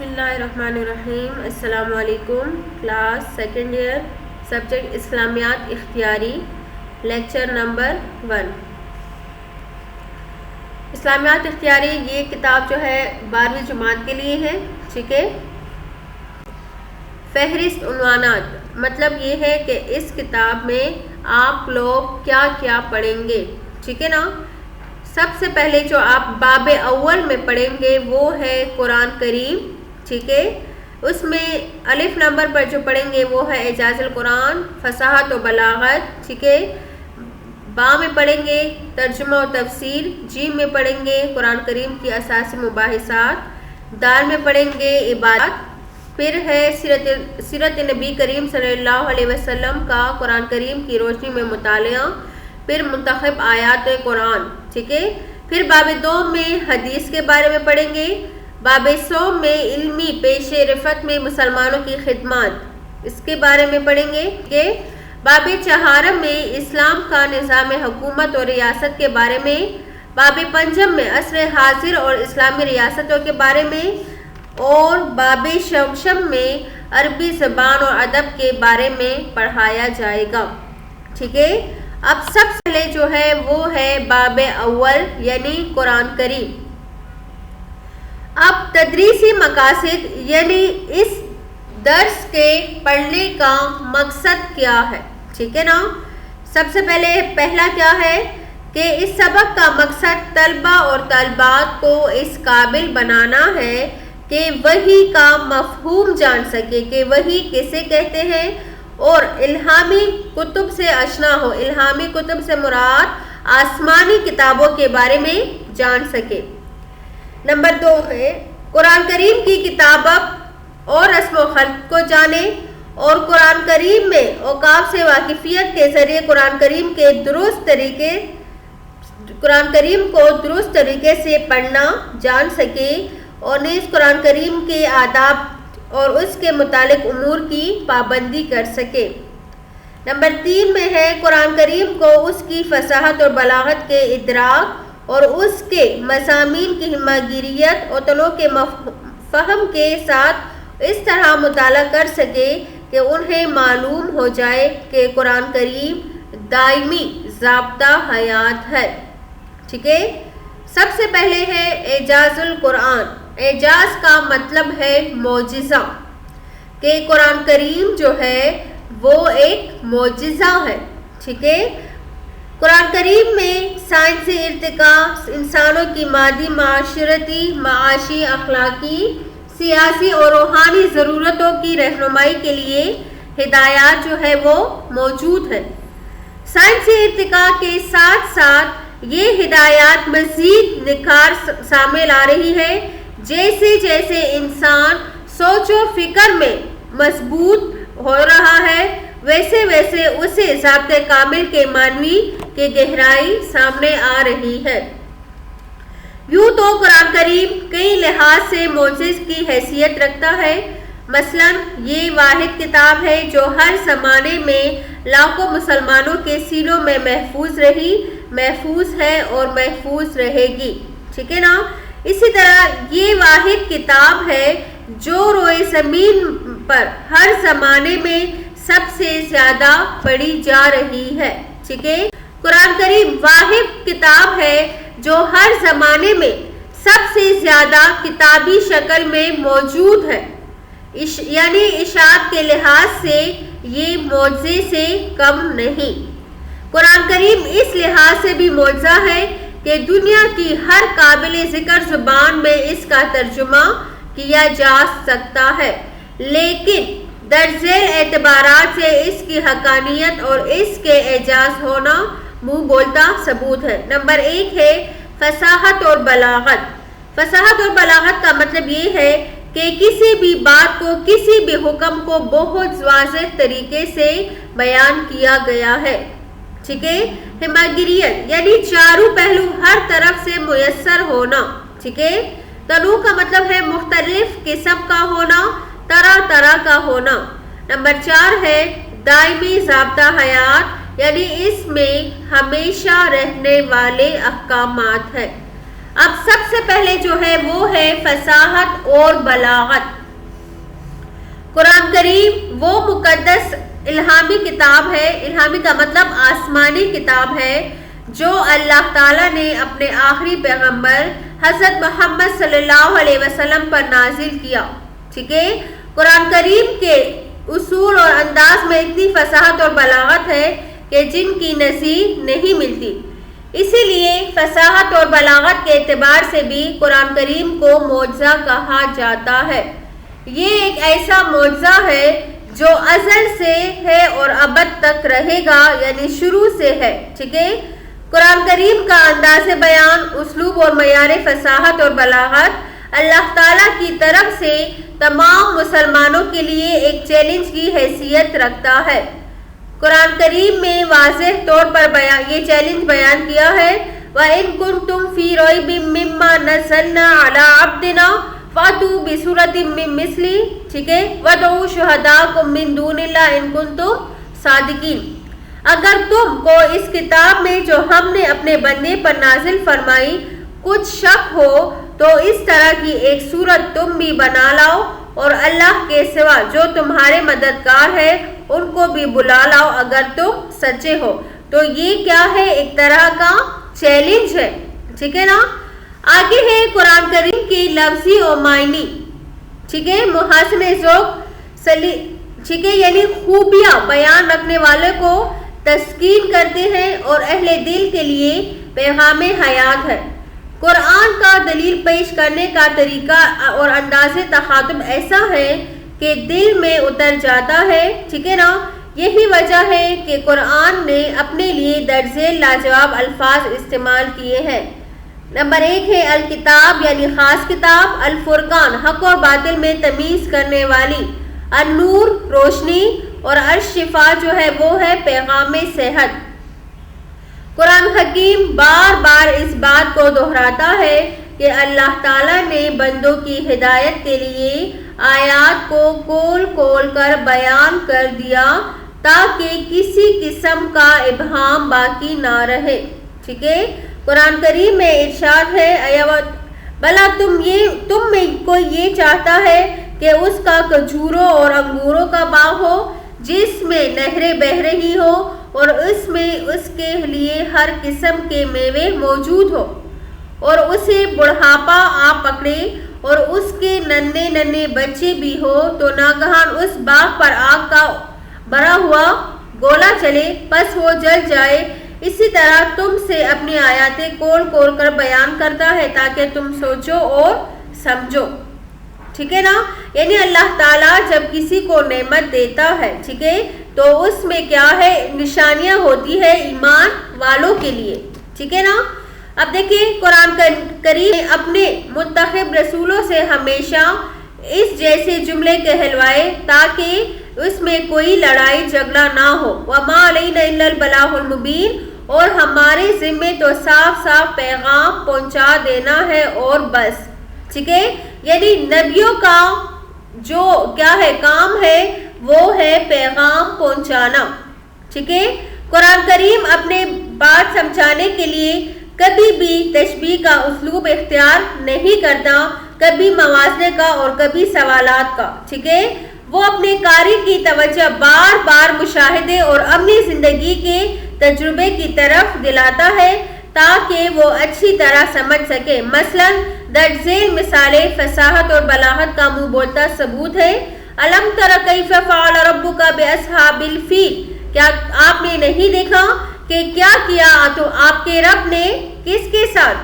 بسم اللہ الرحمن الرحیم. السلام علیکم. کلاس سیکنڈ ایئر, سبجیکٹ اسلامیات اختیاری, لیکچر نمبر 1. اسلامیات اختیاری یہ کتاب جو ہے 12ویں جماعت کے لیے ہے. ٹھیک ہے. فہرست عنوانات مطلب یہ ہے کہ اس کتاب میں آپ لوگ کیا کیا پڑھیں گے. ٹھیک ہے نا. سب سے پہلے جو آپ باب اول میں پڑھیں گے وہ ہے قرآن کریم. ٹھیک ہے. اس میں الف نمبر پر جو پڑھیں گے وہ ہے اعجاز القرآن, فصاحت و بلاغت. ٹھیک ہے. با میں پڑھیں گے ترجمہ و تفسیر. جیم میں پڑھیں گے قرآن کریم کی اساسی مباحثات. دال میں پڑھیں گے عبادات. پھر ہے سیرت نبی کریم صلی اللہ علیہ وسلم کا قرآن کریم کی روشنی میں مطالعہ. پھر منتخب آیات قرآن. ٹھیک ہے. پھر باب 2 میں حدیث کے بارے میں پڑھیں گے. باب 100 میں علمی پیش رفت میں مسلمانوں کی خدمات, اس کے بارے میں پڑھیں گے. کہ باب 4 میں اسلام کا نظام حکومت اور ریاست کے بارے میں. باب 5 میں عصر حاضر اور اسلامی ریاستوں کے بارے میں. اور باب 6 میں عربی زبان اور ادب کے بارے میں پڑھایا جائے گا. ٹھیک ہے. اب سب سے پہلے جو ہے وہ ہے باب اول یعنی قرآن کریم. اب تدریسی مقاصد یعنی اس درس کے پڑھنے کا مقصد کیا ہے. ٹھیک ہے نا. سب سے پہلے پہلا کیا ہے کہ اس سبق کا مقصد طلبہ اور طالبات کو اس قابل بنانا ہے کہ وحی کا مفہوم جان سکے کہ وحی کسے کہتے ہیں, اور الہامی کتب سے آشنا ہو. الہامی کتب سے مراد آسمانی کتابوں کے بارے میں جان سکے. نمبر 2 ہے قرآن کریم کی کتابت اور رسم و خلق کو جانے, اور قرآن کریم میں اوقاف سے واقفیت کے ذریعے قرآن کریم کو درست طریقے سے پڑھنا جان سکے, اور نیز قرآن کریم کے آداب اور اس کے متعلق امور کی پابندی کر سکے. نمبر 3 میں ہے قرآن کریم کو اس کی فصاحت اور بلاغت کے ادراک اور اس کے مضامین کی ہمہ تنوع کے فہم کے ساتھ اس طرح مطالعہ کر سکے کہ انہیں معلوم ہو جائے کہ قرآن کریم دائمی ضابطہ حیات ہے. ٹھیک ہے. سب سے پہلے ہے اعجاز القرآن. اعجاز کا مطلب ہے معجزہ, کہ قرآن کریم جو ہے وہ ایک معجزہ ہے. ٹھیک ہے. قرآن کریم میں سائنسی ارتقاء, انسانوں کی مادی, معاشرتی, معاشی, اخلاقی, سیاسی اور روحانی ضرورتوں کی رہنمائی کے لیے ہدایات جو ہے وہ موجود ہے. سائنسی ارتقاء کے ساتھ ساتھ یہ ہدایات مزید نکھار سامنے لا رہی ہے. جیسے جیسے انسان سوچ و فکر میں مضبوط ہو رہا ہے ویسے ویسے اسے ضابطۂ کامل کے معنوی کی گہرائی سامنے آ رہی ہے. یوں تو قرآن کریم کئی لحاظ سے معجز کی حیثیت رکھتا ہے. مثلا یہ واحد کتاب ہے جو ہر زمانے میں لاکھوں مسلمانوں کے سینوں میں محفوظ ہے اور محفوظ رہے گی. ٹھیک ہے نا. اسی طرح یہ واحد کتاب ہے جو روئے زمین پر ہر زمانے میں سب سے زیادہ پڑھی جا رہی ہے. ٹھیک ہے. قرآن کریم واحد کتاب ہے جو ہر زمانے میں سب سے زیادہ کتابی شکل میں موجود ہے. یعنی اشاعت کے لحاظ سے یہ معجزے سے کم نہیں. قرآن کریم اس لحاظ سے بھی معجزہ ہے کہ دنیا کی ہر قابل ذکر زبان میں اس کا ترجمہ کیا جا سکتا ہے, لیکن درجۂ اعتبارات سے اس کی حقانیت اور اس کے اعجاز ہونا منہ بولتا ثبوت ہے. نمبر 1 ہے فصاحت اور بلاغت. فصاحت اور بلاغت کا مطلب یہ ہے کہ کسی بھی بات کو, کسی بھی حکم کو بہت واضح طریقے سے بیان کیا گیا ہے. ٹھیک ہے. ہماگریت یعنی چاروں پہلو ہر طرف سے میسر ہونا. ٹھیک ہے. تنوع کا مطلب ہے مختلف قسم کا ہونا, طرح طرح کا ہونا. نمبر 4 ہے دائمی ضابطہ حیات یعنی اس میں ہمیشہ رہنے والے احکامات ہے. اب سب سے پہلے جو ہے وہ ہے فصاحت اور بلاغت۔ قرآن کریم وہ مقدس الہامی کتاب ہے، الہامی کا مطلب آسمانی کتاب ہے، جو اللہ تعالیٰ نے اپنے آخری پیغمبر حضرت محمد صلی اللہ علیہ وسلم پر نازل کیا۔ ٹھیک ہے، قرآن کریم کے اصول اور انداز میں اتنی فصاحت اور بلاغت ہے کہ جن کی نظیر نہیں ملتی۔ اسی لیے فصاحت اور بلاغت کے اعتبار سے بھی قرآن کریم کو معجزہ کہا جاتا ہے۔ یہ ایک ایسا معجزہ ہے جو ازل سے ہے اور ابد تک رہے گا، یعنی شروع سے ہے۔ ٹھیک ہے، قرآن کریم کا انداز بیان، اسلوب اور معیار فصاحت اور بلاغت اللہ تعالیٰ کی طرف سے تمام مسلمانوں کے لیے ایک چیلنج کی حیثیت رکھتا ہے۔ قرآن کریم میں واضح طور پر یہ چیلنج بیان کیا ہے، وَإِن كُنتُمْ فِي رَيْبٍ مِّمَّا نَزَّلْنَا عَلَىٰ عَبْدِنَا فَأْتُوا بِسُورَةٍ مِّن مِّثْلِهِ۔ ٹھیک ہے، وَادْعُوا شُهَدَاءَكُم مِّن دُونِ اللَّهِ إِن كُنتُمْ صَادِقِينَ۔ اگر تم کو اس کتاب میں جو ہم نے اپنے بندے پر نازل فرمائی کچھ شک ہو تو اس طرح کی ایک صورت تم بھی بنا لاؤ، اور اللہ کے سوا جو تمہارے مددگار ہے ان کو بھی بلا لاؤ اگر تم سچے ہو۔ تو یہ کیا ہے؟ ایک طرح کا چیلنج ہے۔ ٹھیک ہے نا۔ آگے ہے قرآن کریم کی لفظی اور معنی۔ ٹھیک ہے، محاسن ذوق ٹھیک ہے، یعنی خوبیاں بیان رکھنے والے کو تسکین کرتے ہیں اور اہل دل کے لیے پیغام حیات ہے۔ قرآن کا دلیل پیش کرنے کا طریقہ اور انداز تخاطب ایسا ہے کہ دل میں اتر جاتا ہے۔ ٹھیک ہے نا۔ یہی وجہ ہے کہ قرآن نے اپنے لیے درج ذیل لاجواب الفاظ استعمال کیے ہیں۔ نمبر 1 ہے الکتاب، یعنی خاص کتاب، الفرقان حق اور باطل میں تمیز کرنے والی، النور روشنی، اور الشفا جو ہے وہ ہے پیغام صحت۔ قرآن حکیم بار بار اس بات کو دہراتا ہے کہ اللہ تعالیٰ نے بندوں کی ہدایت کے لیے آیات کو کھول کھول کر بیان کر دیا تاکہ کسی قسم کا ابہام باقی نہ رہے۔ ٹھیک ہے، قرآن کریم میں ارشاد ہے، بھلا تم میں کوئی یہ چاہتا ہے کہ اس کا کھجوروں اور انگوروں کا باغ ہو جس میں نہریں بہہ رہی ہو اور اس میں اس کے لیے ہر قسم کے میوے موجود ہو، اور اسے بڑھاپا آ پکڑے اور اس کے ننھے ننھے بچے بھی ہو تو ناگہان اس باغ پر آگ کا بھرا ہوا گولا چلے پس وہ جل جائے۔ اسی طرح تم سے اپنی آیاتیں کھول کھول کر بیان کرتا ہے تاکہ تم سوچو اور سمجھو۔ ٹھیک ہے نا، یعنی اللہ تعالیٰ جب کسی کو نعمت دیتا ہے، ٹھیک ہے، تو اس میں کیا ہے؟ نشانیاں ہوتی ہے ایمان والوں کے لیے۔ ٹھیک ہے نا۔ اب دیکھیں قرآن کریم اپنے منتخب رسولوں سے ہمیشہ اس جیسے جملے کہلوائے تاکہ اس میں کوئی لڑائی جھگڑا نہ ہو۔ وَمَا عَلَيْنَا إِلَّا الْبَلَاغُ الْمُبِينُ، اور ہمارے ذمے تو صاف صاف پیغام پہنچا دینا ہے اور بس۔ ٹھیک ہے، یعنی نبیوں کا جو کیا ہے کام ہے وہ ہے پیغام پہنچانا۔ ٹھیک ہے، قرآن کریم اپنے بات سمجھانے کے لیے کبھی بھی تشبیہ کا اسلوب اختیار نہیں کرتا، کبھی موازنے کا اور کبھی سوالات کا۔ ٹھیک ہے، وہ اپنے قاری کی توجہ بار بار مشاہدے اور عملی زندگی کے تجربے کی طرف دلاتا ہے تاکہ وہ اچھی طرح سمجھ سکے۔ مثلا درج ذیل مثالیں فصاحت اور بلاغت کا منہ بولتا ثبوت ہے۔ الم تر کیف فعل ربک باصحاب الفیل، کیا آپ نے نہیں دیکھا کہ کیا کیا تو آپ کے رب نے کس کے ساتھ؟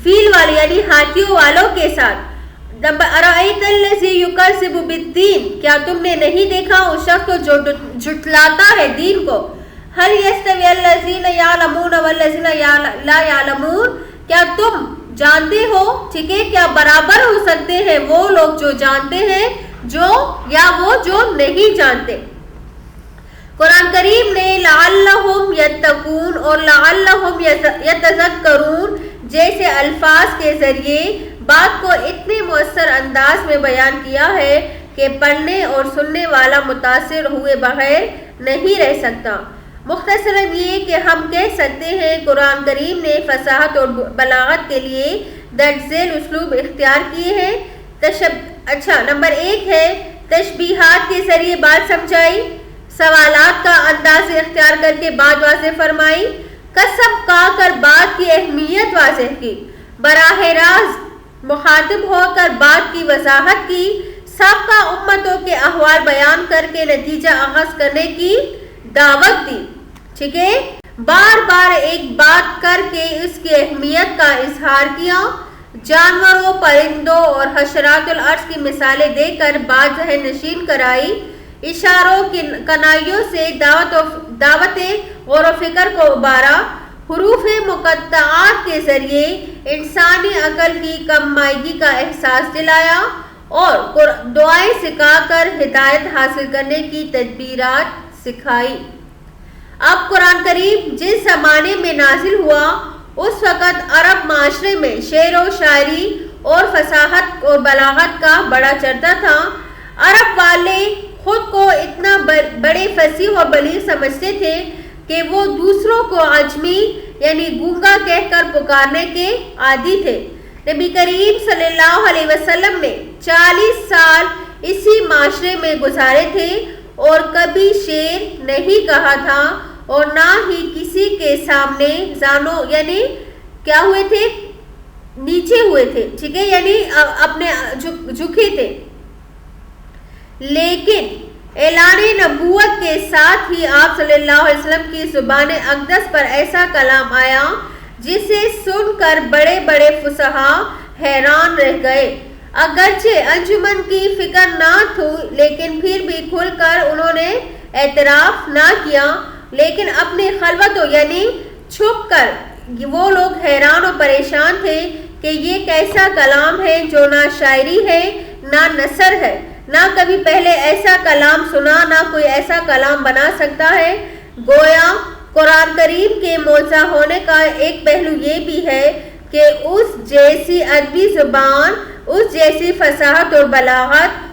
فیل والے یعنی ہاتھیوں والوں کے ساتھ۔ ارأیت الذی یکذب بالدین، کیا تم نے نہیں دیکھا اس شخص کو جو جھٹلاتا ہے دین کو؟ هل یستوی الذین یعلمون والذین لا یعلمون، کیا تم جانتے ہو؟ ٹھیک ہے، کیا برابر ہو سکتے ہیں وہ لوگ جو جانتے ہیں یا وہ جو نہیں جانتے؟ قرآن کریم نے لعلہم یتقون اور لعلہم یتذکرون جیسے الفاظ کے ذریعے بات کو اتنے مؤثر انداز میں بیان کیا ہے کہ پڑھنے اور سننے والا متاثر ہوئے بغیر نہیں رہ سکتا۔ مختصراً یہ کہ ہم کہہ سکتے ہیں قرآن کریم نے فصاحت اور بلاغت کے لیے درج ذیل اسلوب اختیار کیے ہیں۔ نمبر 1 ہے تشبیہات کے ذریعے بات سمجھائی، سوالات کا انداز اختیار کر کے بات واضح فرمائی، قسم کھا کر بات کی اہمیت واضح کی، براہ راست مخاطب ہو کر بات کی وضاحت کی، سابقہ امتوں کے احوال بیان کر کے نتیجہ اخذ کرنے کی دعوت دی۔ ٹھیک ہے، بار بار ایک بات کر کے اس کی اہمیت کا اظہار کیا، جانوروں، پرندوں اور حشرات الارض کی مثالیں دے کر بات ذہن نشین کرائی، اشاروں کنائیوں سے دعوت غور و فکر کو ابھارا، حروف مقطعات کے ذریعے انسانی عقل کی کم مائگی کا احساس دلایا اور دعائیں سکھا کر ہدایت حاصل کرنے کی تدبیرات سکھائی۔ اب قرآن کریم جس زمانے میں نازل ہوا اس وقت عرب معاشرے میں شعر و شاعری اور فصاحت اور بلاغت کا بڑا چرچا تھا۔ عرب والے خود کو اتنا بڑے فصیح اور بلیغ سمجھتے تھے کہ وہ دوسروں کو عجمی یعنی گونگا کہہ کر پکارنے کے عادی تھے۔ نبی کریم صلی اللہ علیہ وسلم نے 40 سال اسی معاشرے میں گزارے تھے اور کبھی شعر نہیں کہا تھا اور نہ ہی کسی کے سامنے زانوں یعنی کیا ہوئے تھے، نیچے ہوئے تھے، ٹھیک ہے، یعنی اپنے جھکے تھے۔ لیکن اعلان نبوت کے ساتھ ہی آپ صلی اللہ علیہ وسلم کی زبان اقدس پر ایسا کلام آیا جسے سن کر بڑے بڑے فصحاء حیران رہ گئے۔ اگرچہ انجمن کی فکر نہ تھی لیکن پھر بھی کھل کر انہوں نے اعتراف نہ کیا، لیکن اپنی خلوتوں یعنی چھپ کر وہ لوگ حیران و پریشان تھے کہ یہ کیسا کلام ہے جو نہ شاعری ہے نہ نثر ہے، نہ کبھی پہلے ایسا کلام سنا، نہ کوئی ایسا کلام بنا سکتا ہے۔ گویا قرآن کریم کے معجزہ ہونے کا ایک پہلو یہ بھی ہے کہ اس جیسی ادبی زبان، اس جیسی فصاحت اور بلاغت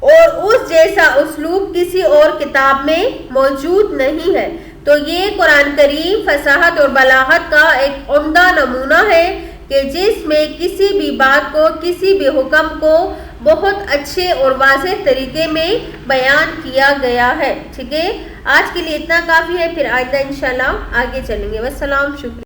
اور اس جیسا اسلوب کسی اور کتاب میں موجود نہیں ہے۔ تو یہ قرآن کریم فصاحت اور بلاغت کا ایک عمدہ نمونہ ہے کہ جس میں کسی بھی بات کو، کسی بھی حکم کو بہت اچھے اور واضح طریقے میں بیان کیا گیا ہے۔ ٹھیک ہے، آج کے لیے اتنا کافی ہے، پھر آئندہ انشاءاللہ آگے چلیں گے۔ والسلام، شکریہ۔